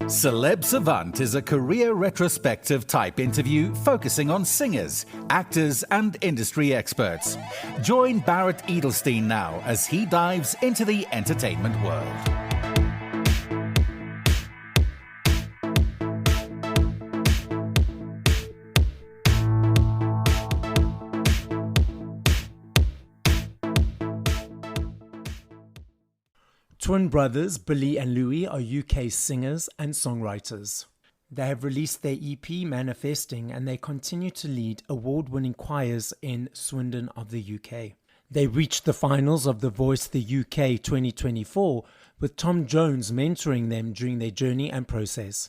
Celeb Savant is a career retrospective type interview focusing on singers, actors, and industry experts. Join Barrett Edelstein now as he dives into the entertainment world. Twin brothers Billy and Louie are UK singers and songwriters. They have released their EP Manifesting, and they continue to lead award-winning choirs in Swindon of the UK. They reached the finals of The Voice the UK 2024, with Tom Jones mentoring them during their journey and process.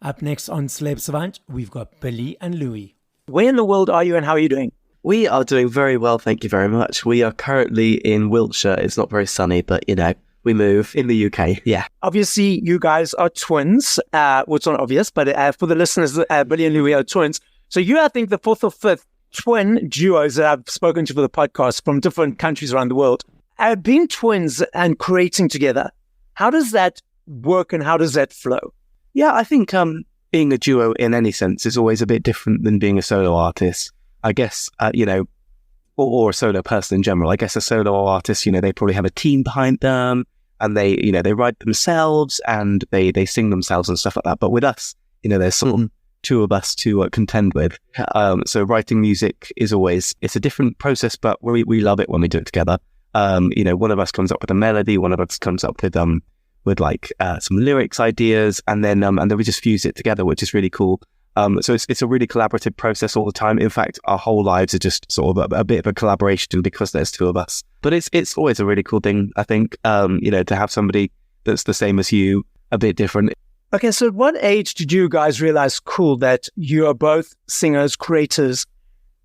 Up next on Celeb Savant, we've got Billy and Louie. Where in the world are you and how are you doing? We are doing very well, thank you very much. We are currently in Wiltshire. It's not very sunny, but we move in the UK. Yeah. Obviously, you guys are twins. Well, it's not obvious, but for the listeners, Billy and Louie are twins. So you, I think, the fourth or fifth twin duos that I've spoken to for the podcast from different countries around the world. Being twins and creating together, how does that work and how does that flow? Yeah, I think being a duo in any sense is always a bit different than being a solo artist. I guess, or a solo person in general. I guess a solo artist, they probably have a team behind them and they write themselves and they sing themselves and stuff like that. But with us, there's two of us to contend with. So writing music is it's a different process, but we love it when we do it together. One of us comes up with a melody, one of us comes up with some lyrics ideas, and then we just fuse it together, which is really cool. So it's a really collaborative process all the time. In fact, our whole lives are just sort of a bit of a collaboration because there's two of us. But it's always a really cool thing, I think, to have somebody that's the same as you, a bit different. Okay, so at what age did you guys realize, cool, that you are both singers, creators,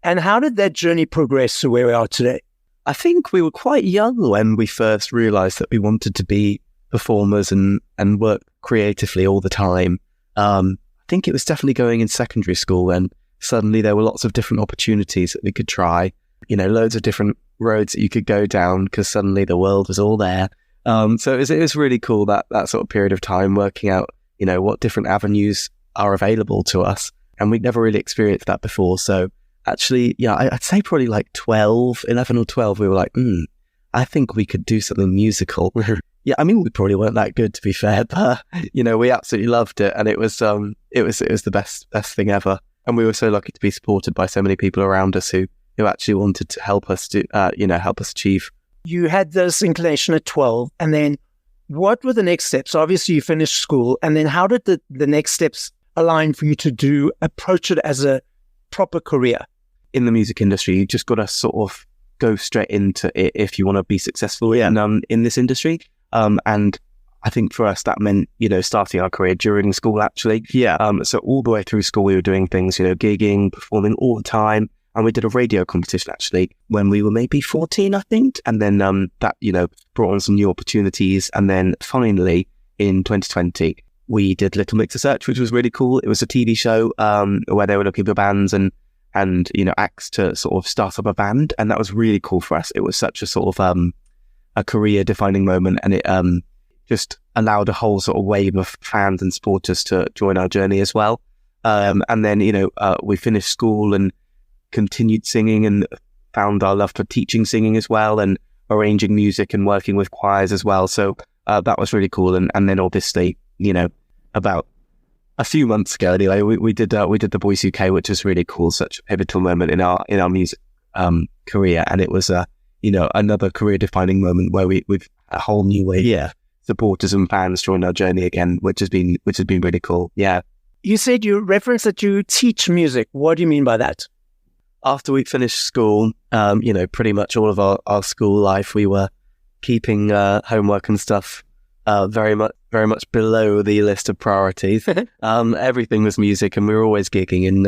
and how did that journey progress to where we are today? I think we were quite young when we first realized that we wanted to be performers and work creatively all the time. I think it was definitely going in secondary school when suddenly there were lots of different opportunities that we could try, loads of different roads that you could go down because suddenly the world was all there. So it was really cool that sort of period of time working out, what different avenues are available to us. And we'd never really experienced that before. So actually, I'd say probably like 11 or 12, we were like, I think we could do something musical. Yeah, I mean, we probably weren't that good, to be fair, but we absolutely loved it, and it was the best thing ever. And we were so lucky to be supported by so many people around us who actually wanted to help us help us achieve. You had this inclination at 12, and then what were the next steps? Obviously, you finished school, and then how did the next steps align for you to approach it as a proper career? In the music industry, you just got to sort of go straight into it if you want to be successful in this industry. And I think for us, that meant, starting our career during school, actually. Yeah. So all the way through school, we were doing things, gigging, performing all the time. And we did a radio competition, actually, when we were maybe 14, I think. And then that, brought on some new opportunities. And then finally, in 2020, we did Little Mix Search, which was really cool. It was a TV show where they were looking for bands and acts to sort of start up a band. And that was really cool for us. It was such a sort of a career-defining moment, and it just allowed a whole sort of wave of fans and supporters to join our journey as well. And then, we finished school and continued singing and found our love for teaching singing as well, and arranging music and working with choirs as well. So that was really cool. And then obviously, about a few months ago, anyway, we did The Voice UK, which was really cool, such a pivotal moment in our music career, and it was another career-defining moment where we've a whole new wave of supporters and fans joined our journey again, which has been really cool. Yeah. You said you referenced that you teach music. What do you mean by that? After we finished school, pretty much all of our school life, we were keeping homework and stuff very much below the list of priorities. Everything was music, and we were always gigging, and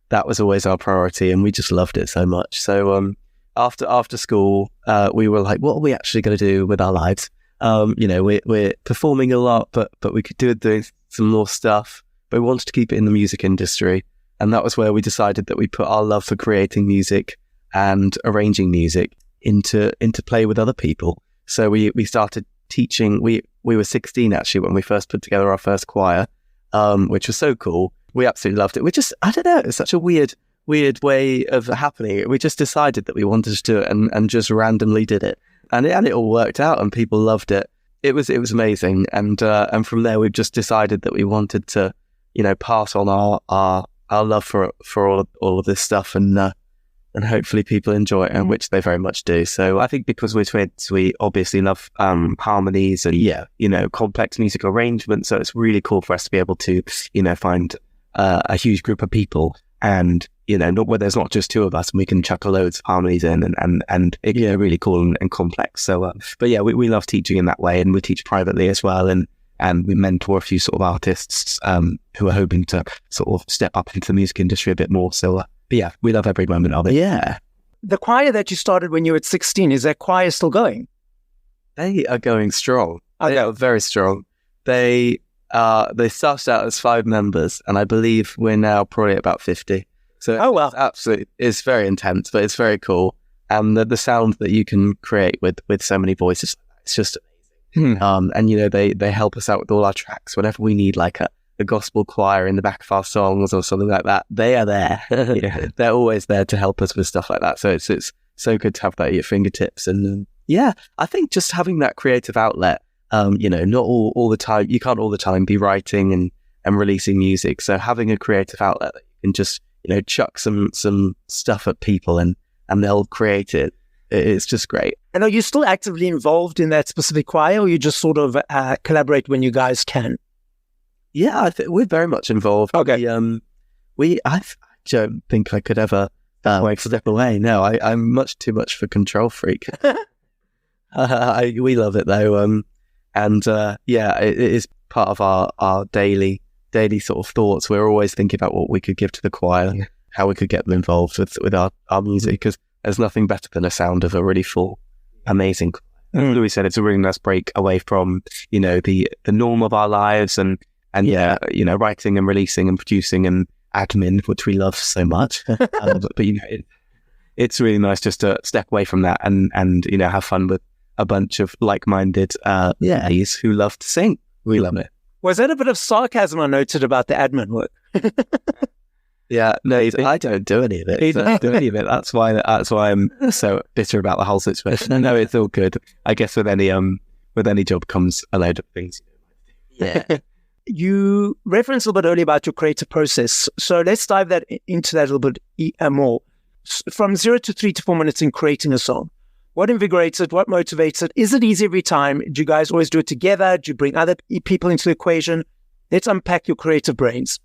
that was always our priority, and we just loved it so much. So after school, we were like, what are we actually going to do with our lives? We're performing a lot, but we could doing some more stuff. But we wanted to keep it in the music industry, and that was where we decided that we put our love for creating music and arranging music into play with other people. So we started teaching. We we were 16 actually when we first put together our first choir, which was so cool. We absolutely loved it. I don't know, it's such a weird way of happening. We just decided that we wanted to do it and just randomly did it. And it all worked out and people loved it. It was amazing. And from there, we've just decided that we wanted to, pass on our love for all of this stuff and hopefully people enjoy it, and which they very much do. So I think because we're twins, we obviously love harmonies and complex musical arrangements. So it's really cool for us to be able to find a huge group of people, and not where there's not just two of us, and we can chuck loads of harmonies in, and it really cool and complex. So but yeah, we love teaching in that way, and we teach privately as well, and we mentor a few sort of artists who are hoping to sort of step up into the music industry a bit more. So but yeah, we love every moment of it. Yeah. The choir that you started when you were 16, is that choir still going? They are going strong. They are very strong. They started out as 5 members, and I believe we're now probably about 50. So it's very intense, but it's very cool. And the sound that you can create with so many voices, it's just amazing. And they help us out with all our tracks whenever we need like a gospel choir in the back of our songs or something like that. They are there. They're always there to help us with stuff like that. So it's so good to have that at your fingertips. And I think just having that creative outlet, not all the time, you can't all the time be writing and releasing music. So having a creative outlet that you can just, chuck some stuff at people and they'll create it. It's just great. And are you still actively involved in that specific choir, or you just sort of collaborate when you guys can? Yeah, I think we're very much involved. Okay. I don't think I could ever step away. No, I'm much too much of a control freak. We love it though. It is part of our daily sort of thoughts. We're always thinking about what we could give to the choir, how we could get them involved with our music, because there's nothing better than a sound of a really full, amazing choir. Louie said it's a really nice break away from, the norm of our lives and writing and releasing and producing and admin, which we love so much. But it's really nice just to step away from that and have fun with a bunch of like-minded ladies who love to sing. We love it. Was that a bit of sarcasm I noted about the admin work? Yeah, no, I don't do any of it. That's why I'm so bitter about the whole situation. No, it's all good. I guess with any job comes a load of things. Yeah. You referenced a little bit earlier about your creative process. So let's dive into that a little bit more. From 0 to 3 to 4 minutes in creating a song, what invigorates it? What motivates it? Is it easy every time? Do you guys always do it together? Do you bring other people into the equation? Let's unpack your creative brains.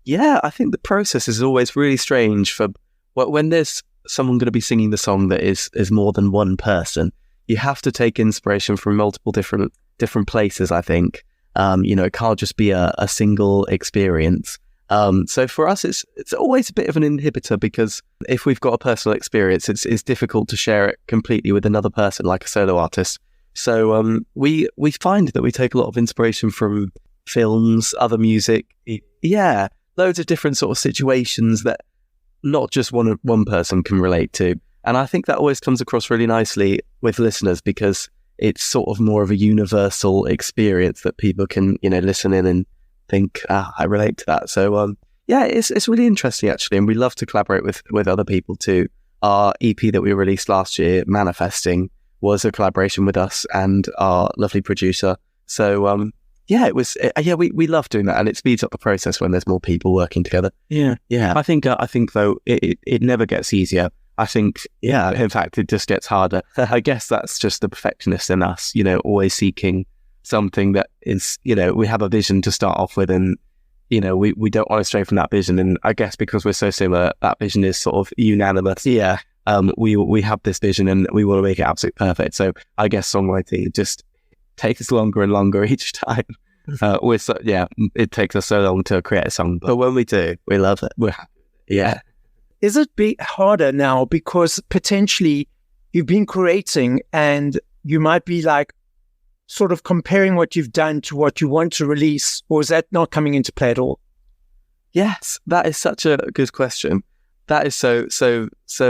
Yeah, I think the process is always really strange for when there's someone going to be singing the song that is more than one person. You have to take inspiration from multiple different places, I think. It can't just be a single experience. So for us, it's always a bit of an inhibitor, because if we've got a personal experience, it's difficult to share it completely with another person, like a solo artist. So we find that we take a lot of inspiration from films, other music, loads of different sort of situations that not just one person can relate to. And I think that always comes across really nicely with listeners, because it's sort of more of a universal experience that people can, listen in and think, I relate to that. So, it's really interesting actually. And we love to collaborate with other people too. Our EP that we released last year, Manifesting, was a collaboration with us and our lovely producer. So, we love doing that, and it speeds up the process when there's more people working together. Yeah. I think though, it never gets easier. I think, in fact, it just gets harder. I guess that's just the perfectionist in us, always seeking something that is, we have a vision to start off with, and, we don't want to stray from that vision. And I guess because we're so similar, that vision is sort of unanimous. Yeah. We have this vision and we want to make it absolutely perfect. So I guess songwriting just takes longer and longer each time. It takes us so long to create a song. But when we do, we love it. We're happy. Yeah. Is it harder now because potentially you've been creating and you might be like sort of comparing what you've done to what you want to release, or is that not coming into play at all? Yes, that is such a good question. That is so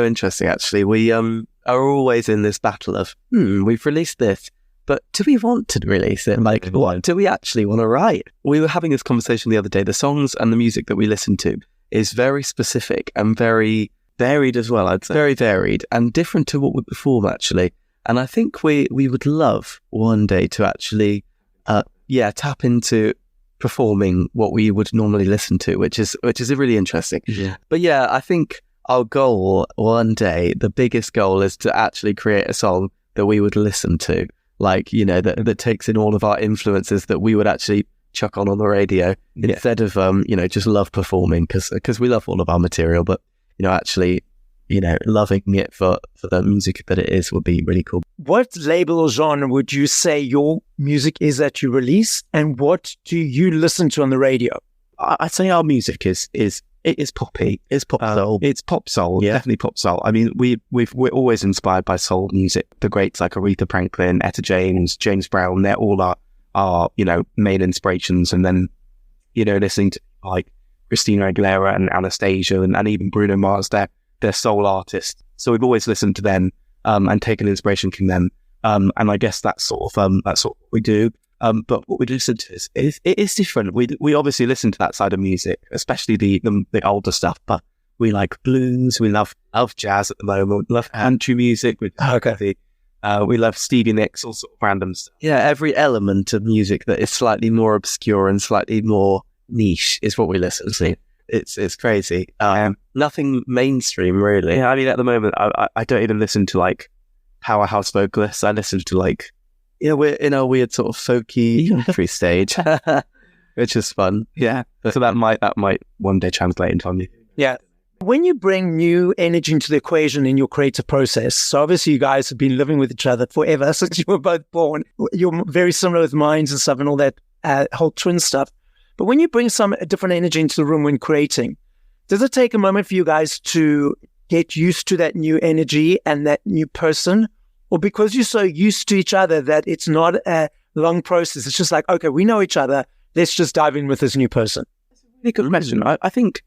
interesting actually. We are always in this battle of, we've released this, but do we want to release it? Like, what do we actually want to write? We were having this conversation the other day. The songs and the music that we listen to is very specific and very varied as well, I'd say. Very varied and different to what we perform, actually. And I think we would love one day to actually, tap into performing what we would normally listen to, which is really interesting. Yeah. But yeah, I think our goal one day, the biggest goal, is to actually create a song that we would listen to, like, you know, that takes in all of our influences that we would actually chuck on the radio instead of, just love performing, because we love all of our material, but, actually, loving it for the music that it is would be really cool. What label or genre would you say your music is that you release, and what do you listen to on the radio? I'd say our music is poppy. It's pop soul. It's pop soul. Yeah. Definitely pop soul. I mean, we're always inspired by soul music. The greats like Aretha Franklin, Etta James, James Brown, they're all our main inspirations. And then, listening to like Christina Aguilera and Anastasia and even Bruno Mars, they're soul artists. So we've always listened to them and taken inspiration from them. And I guess that's sort of what we do. But what we listen to is different. We obviously listen to that side of music, especially the older stuff. But we like blues. We love jazz at the moment. We love country music. We love Stevie Nicks, all sort of random stuff. Yeah, every element of music that is slightly more obscure and slightly more niche is what we listen to. It's crazy. Nothing mainstream, really. Yeah, I mean, at the moment, I don't even listen to like powerhouse vocalists. I listen to like, we're in a weird sort of folky country stage, which is fun. Yeah. So that might one day translate into music. Yeah. When you bring new energy into the equation in your creative process, so obviously you guys have been living with each other forever since you were both born. You're very similar with minds and stuff and all that whole twin stuff. But when you bring some different energy into the room when creating, does it take a moment for you guys to get used to that new energy and that new person? Or because you're so used to each other that it's not a long process, it's just like, okay, we know each other, let's just dive in with this new person? That's a really good question. I think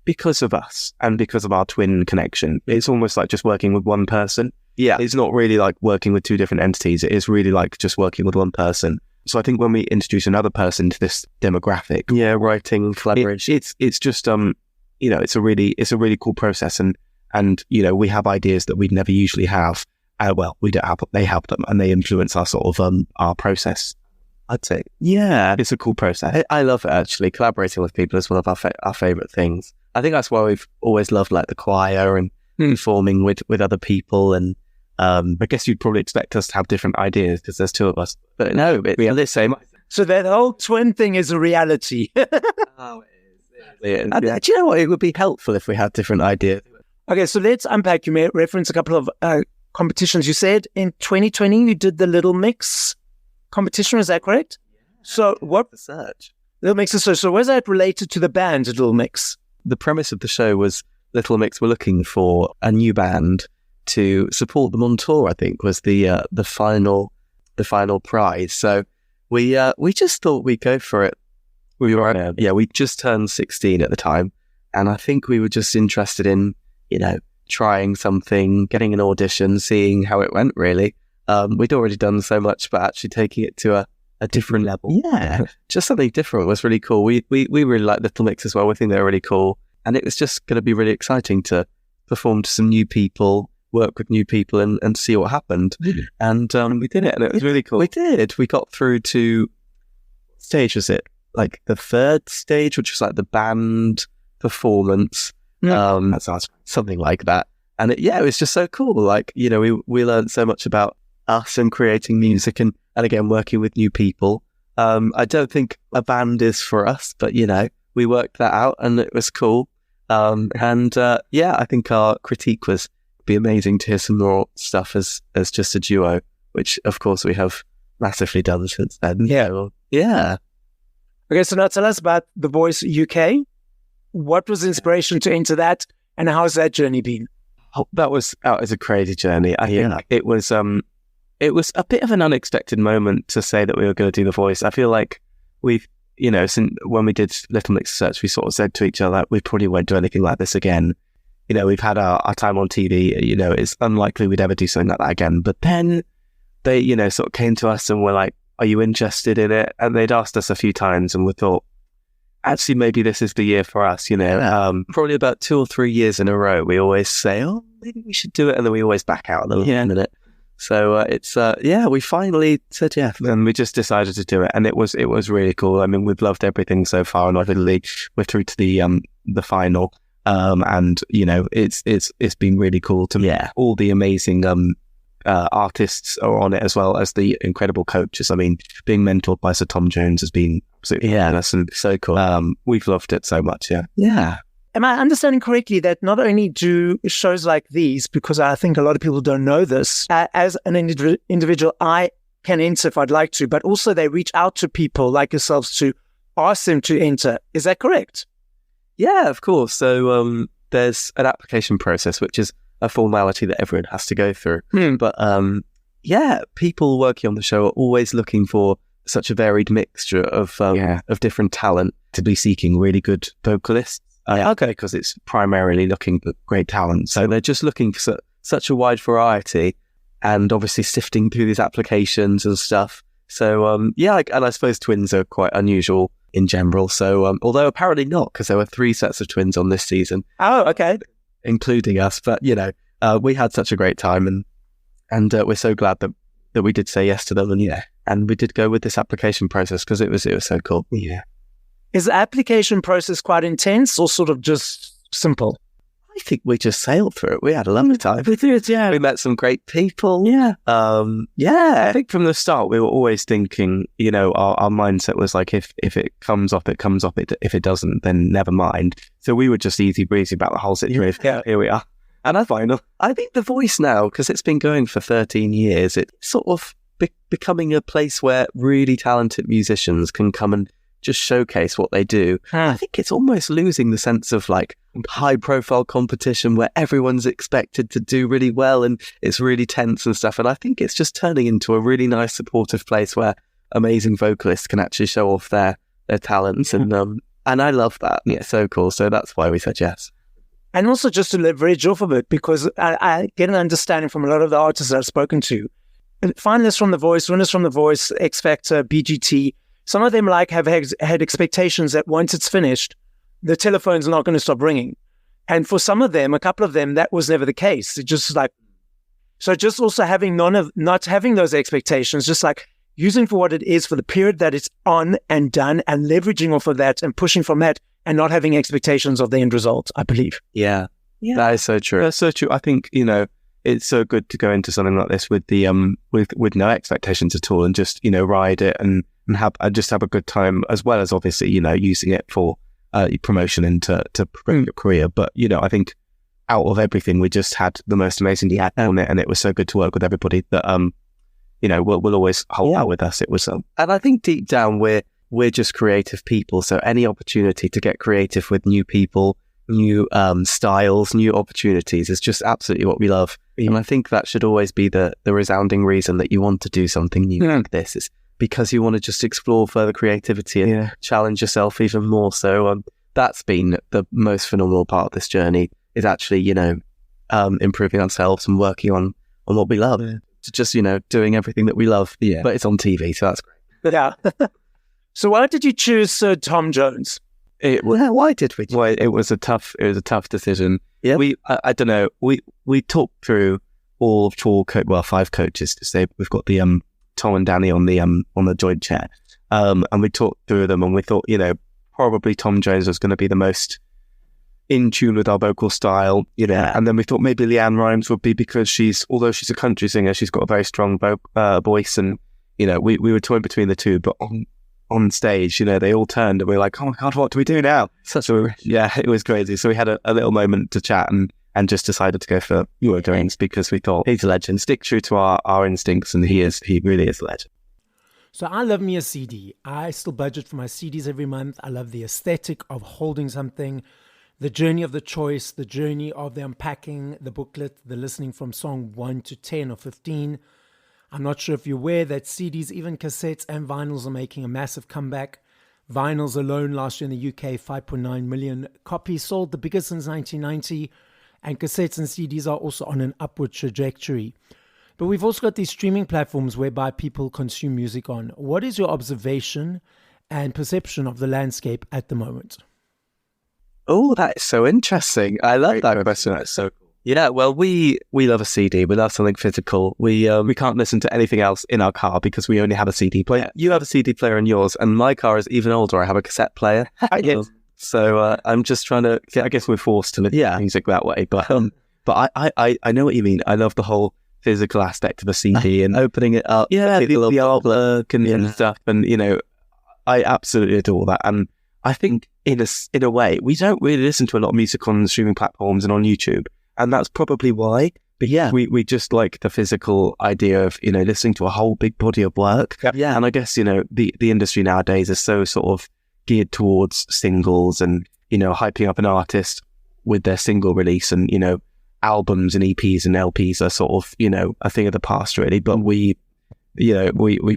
because of us and because of our twin connection, it's almost like just working with one person. Yeah. It's not really like working with two different entities. It is really like just working with one person. So I think when we introduce another person to this demographic, writing, collaboration, it's just it's a really cool process, and we have ideas that we'd never usually have. We don't have, they have them, and they influence our sort of our process. I'd say, it's a cool process. I love it, actually. Collaborating with people is one of our favorite things. I think that's why we've always loved like the choir and performing with other people, and I guess you'd probably expect us to have different ideas because there's two of us, but no, we are the same. So that whole twin thing is a reality. Oh, it is. Do you know what? It would be helpful if we had different ideas. Okay, so let's unpack. You may reference a couple of competitions. You said in 2020 you did the Little Mix competition. Is that correct? Yeah. So what? The search. Little Mix is so was that related to the band Little Mix? The premise of the show was Little Mix were looking for a new band to support them on tour, I think, was the final prize. So we just thought we'd go for it. We just turned 16 at the time, and I think we were just interested in, trying something, getting an audition, seeing how it went, really. We'd already done so much, but actually taking it to a different level. Yeah. Just something different was really cool. We really like Little Mix as well. We think they're really cool. And it was just going to be really exciting to perform to some new people, work with new people and see what happened. And we did it, and it was really cool. We did. We got through to, what stage was it? Like the third stage, which was like the band performance. Something like that. And it was just so cool. Like, we learned so much about us and creating music and again, working with new people. I don't think a band is for us, but, we worked that out and it was cool. I think our critique was, it'd be amazing to hear some more stuff as just a duo, which of course we have massively done since then. Yeah. Okay, so now tell us about The Voice UK. What was the inspiration to enter that, and how's that journey been? Oh, that was a crazy journey. I think it was a bit of an unexpected moment to say that we were going to do The Voice. I feel like we've, since when we did Little Mix Search, we sort of said to each other, we probably won't do anything like this again. We've had our time on TV, it's unlikely we'd ever do something like that again. But then they, sort of came to us and were like, are you interested in it? And they'd asked us a few times and we thought, actually, maybe this is the year for us, Probably about 2 or 3 years in a row, we always say, oh, maybe we should do it. And then we always back out a little minute. So we finally said yes. And we just decided to do it. And it was really cool. I mean, we've loved everything so far. And obviously, we're through to the final. And, it's been really cool to meet all the amazing artists are on it, as well as the incredible coaches. I mean, being mentored by Sir Tom Jones has been absolutely fabulous and so cool. We've loved it so much. Yeah. Am I understanding correctly that not only do shows like these, because I think a lot of people don't know this, as an individual, I can enter if I'd like to, but also they reach out to people like yourselves to ask them to enter. Is that correct? Yeah, of course. So there's an application process, which is a formality that everyone has to go through. But people working on the show are always looking for such a varied mixture of different talent, to be seeking really good vocalists. Because it's primarily looking for great talent. So they're just looking for such a wide variety, and obviously sifting through these applications and stuff. So and I suppose twins are quite unusual in general. So although apparently not, because there were 3 sets of twins on this season. Oh, okay. Including us. But, we had such a great time, and we're so glad that we did say yes to them. And we did go with this application process because it was so cool. Yeah. Is the application process quite intense or sort of just simple? I think we just sailed through it. We had a lovely time. We did, yeah. We met some great people. Yeah. I think from the start, we were always thinking, our mindset was like, if it comes up, it comes up. If it doesn't, then never mind. So we were just easy breezy about the whole situation. Yeah. Here we are. And I think The Voice now, because it's been going for 13 years, it's sort of becoming a place where really talented musicians can come and just showcase what they do. I think it's almost losing the sense of like high profile competition where everyone's expected to do really well and it's really tense and stuff. And I think it's just turning into a really nice supportive place where amazing vocalists can actually show off their talents. And I love that. Yeah, so cool. So that's why we said yes. And also just to leverage off of it, because I get an understanding from a lot of the artists that I've spoken to, finalists from The Voice, winners from The Voice, X Factor, BGT, some of them have had expectations that once it's finished, the telephone's not going to stop ringing. And for some of them, a couple of them, that was never the case. It just so just also having not having those expectations, just like using for what it is for the period that it's on and done, and leveraging off of that and pushing from that, and not having expectations of the end result, I believe. Yeah. That is so true. That's so true. I think, it's so good to go into something like this with the with no expectations at all, and just ride it and have a good time, as well as obviously using it for promotion and to promote your career. But I think out of everything, we just had the most amazing time on it, and it was so good to work with everybody that will always hold out with us. It was and I think deep down we're just creative people, so any opportunity to get creative with new people, new styles, new opportunities is just absolutely what we love. And I think that should always be the resounding reason that you want to do something new like this, is because you want to just explore further creativity and challenge yourself even more. So that's been the most phenomenal part of this journey, is actually improving ourselves and working on what we love. Just doing everything that we love, but it's on TV, so that's great. Yeah. So why did you choose Sir Tom Jones? Why did we? Well, it was a tough decision. Yeah, I don't know. We talked through all 5 coaches to say we've got the Tom and Danny on the joint chair, and we talked through them, and we thought probably Tom Jones was going to be the most in tune with our vocal style, and then we thought maybe Leanne Rimes would be, because although she's a country singer, she's got a very strong voice, and we were toying between the two, but on stage, they all turned and we were like, oh my God, what do we do now? It was crazy. So we had a little moment to chat and just decided to go for Jones, because we thought he's a legend. Stick true to our instincts, and he really is a legend. So I love me a CD. I still budget for my CDs every month. I love the aesthetic of holding something, the journey of the choice, the journey of the unpacking, the booklet, the listening from song 1 to 10 or 15. I'm not sure if you're aware that CDs, even cassettes and vinyls, are making a massive comeback. Vinyls alone last year in the UK, 5.9 million copies sold, the biggest since 1990. And cassettes and CDs are also on an upward trajectory. But we've also got these streaming platforms whereby people consume music on. What is your observation and perception of the landscape at the moment? Oh, that is so interesting. I love that question. That's so cool. Yeah, well, we love a CD. We love something physical. We can't listen to anything else in our car because we only have a CD player. You have a CD player in yours, and my car is even older. I have a cassette player. So I'm just trying to. I guess we're forced to listen to music that way. But I know what you mean. I love the whole physical aspect of a CD and opening it up. Yeah, the artwork and stuff, and I absolutely adore that. And I think in a way, we don't really listen to a lot of music on streaming platforms and on YouTube. And that's probably why. But yeah, we just like the physical idea of, listening to a whole big body of work. Yeah. And I guess, the industry nowadays is so sort of geared towards singles and, hyping up an artist with their single release and, albums and EPs and LPs are sort of, a thing of the past really. But we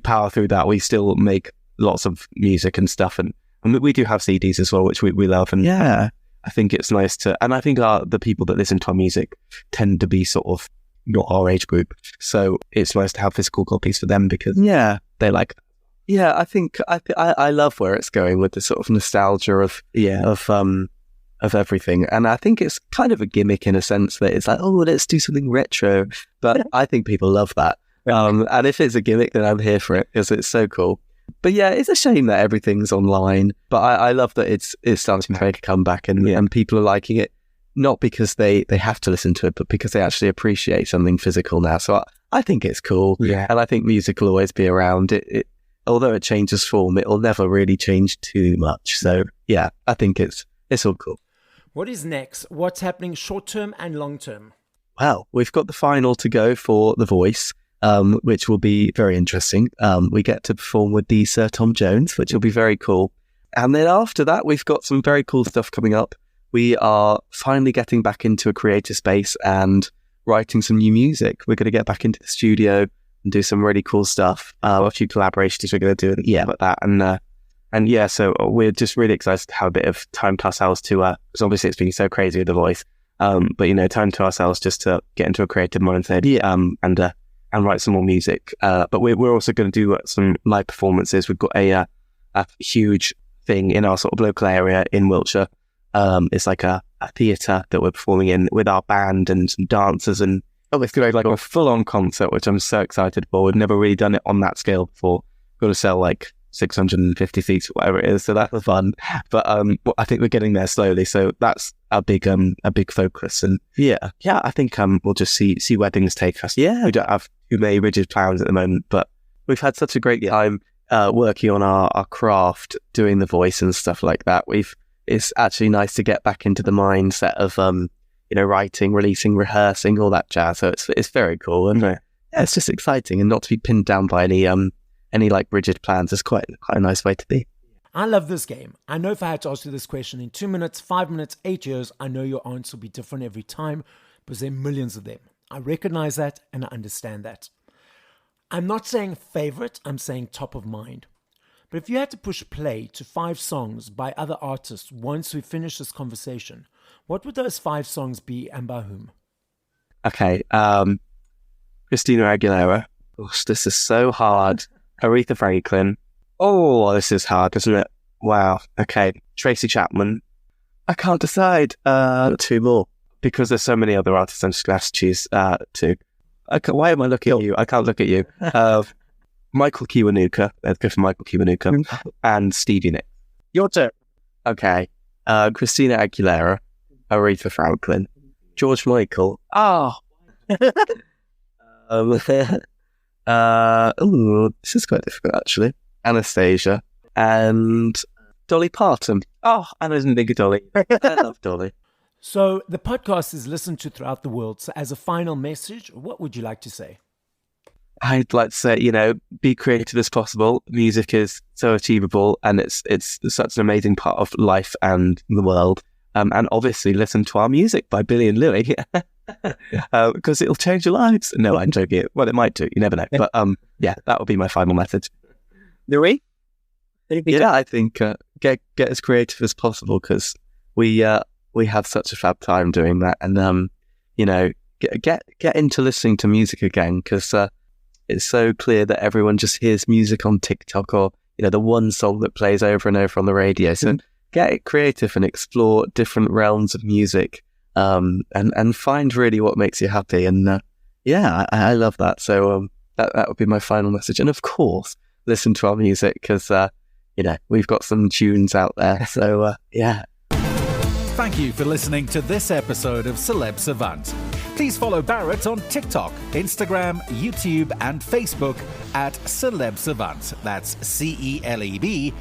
power through that. We still make lots of music and stuff. And we do have CDs as well, which we love. And yeah, I think it's nice to, and I think the people that listen to our music tend to be sort of not our age group. So it's nice to have physical copies for them because they like, I think I love where it's going with the sort of nostalgia of everything. And I think it's kind of a gimmick in a sense that it's like, oh, let's do something retro. But I think people love that. And if it's a gimmick, then I'm here for it because it's so cool. But yeah, it's a shame that everything's online. But I love that it's starting to make a comeback and people are liking it, not because they have to listen to it, but because they actually appreciate something physical now. So I think it's cool. Yeah. And I think music will always be around. It although it changes form, it will never really change too much. So yeah, I think it's all cool. What is next? What's happening short term and long term? Well, we've got the final to go for The Voice. Which will be very interesting. We get to perform with the Sir Tom Jones, which will be very cool. And then after that, we've got some very cool stuff coming up. We are finally getting back into a creative space and writing some new music. We're going to get back into the studio and do some really cool stuff. A few collaborations we're going to do like that. And yeah, so we're just really excited to have a bit of time to ourselves to, because obviously it's been so crazy with The Voice. But time to ourselves just to get into a creative mindset and write some more music. But we're also going to do some live performances. We've got a huge thing in our sort of local area in Wiltshire. It's like a theatre that we're performing in with our band and some dancers. And it's going to be like a full-on concert, which I'm so excited for. We've never really done it on that scale before. We've got to sell like 650 seats or whatever it is. So that's fun. But I think we're getting there slowly. So that's a big focus. And I think we'll just see where things take us. Yeah, we don't have too many rigid plans at the moment, but we've had such a great time working on our craft, doing The Voice and stuff like that. It's actually nice to get back into the mindset of writing, releasing, rehearsing, all that jazz. So it's very cool, and it's just exciting, and not to be pinned down by any like rigid plans. It's quite a nice way to be. I love this game. I know if I had to ask you this question in 2 minutes, 5 minutes, 8 years, I know your answer will be different every time because there are millions of them. I recognize that and I understand that. I'm not saying favorite, I'm saying top of mind. But if you had to push play to 5 songs by other artists once we finish this conversation, what would those 5 songs be and by whom? Okay, Christina Aguilera. Gosh, this is so hard. Aretha Franklin. Oh, this is hard, isn't it? Wow. Okay, Tracy Chapman. I can't decide. 2 more. Because there's so many other artists, I'm just going to have to choose 2. Why am I looking at you? I can't look at you. Michael Kiwanuka. Let's go for Michael Kiwanuka. And Stevie Nicks. Your turn. Okay. Christina Aguilera. Aretha Franklin. George Michael. This is quite difficult, actually. Anastasia. And Dolly Parton. Oh, I didn't think of Dolly. I love Dolly. So the podcast is listened to throughout the world. So as a final message, what would you like to say? I'd like to say, be creative as possible. Music is so achievable, and it's such an amazing part of life and the world. And obviously listen to our music by Billy and Louie, because it'll change your lives. No, I'm joking. Well, it might do. You never know. But that would be my final message. Louie? Yeah, I think get as creative as possible, because we have such a fab time doing that, and get into listening to music again, because it's so clear that everyone just hears music on TikTok or the one song that plays over and over on the radio. So get creative and explore different realms of music, and find really what makes you happy. And I love that. So that would be my final message. And of course, listen to our music, because we've got some tunes out there. So Thank you for listening to this episode of Celeb Savant. Please follow Barrett on TikTok, Instagram, YouTube, and Facebook at Celeb Savant. That's CelebSavant.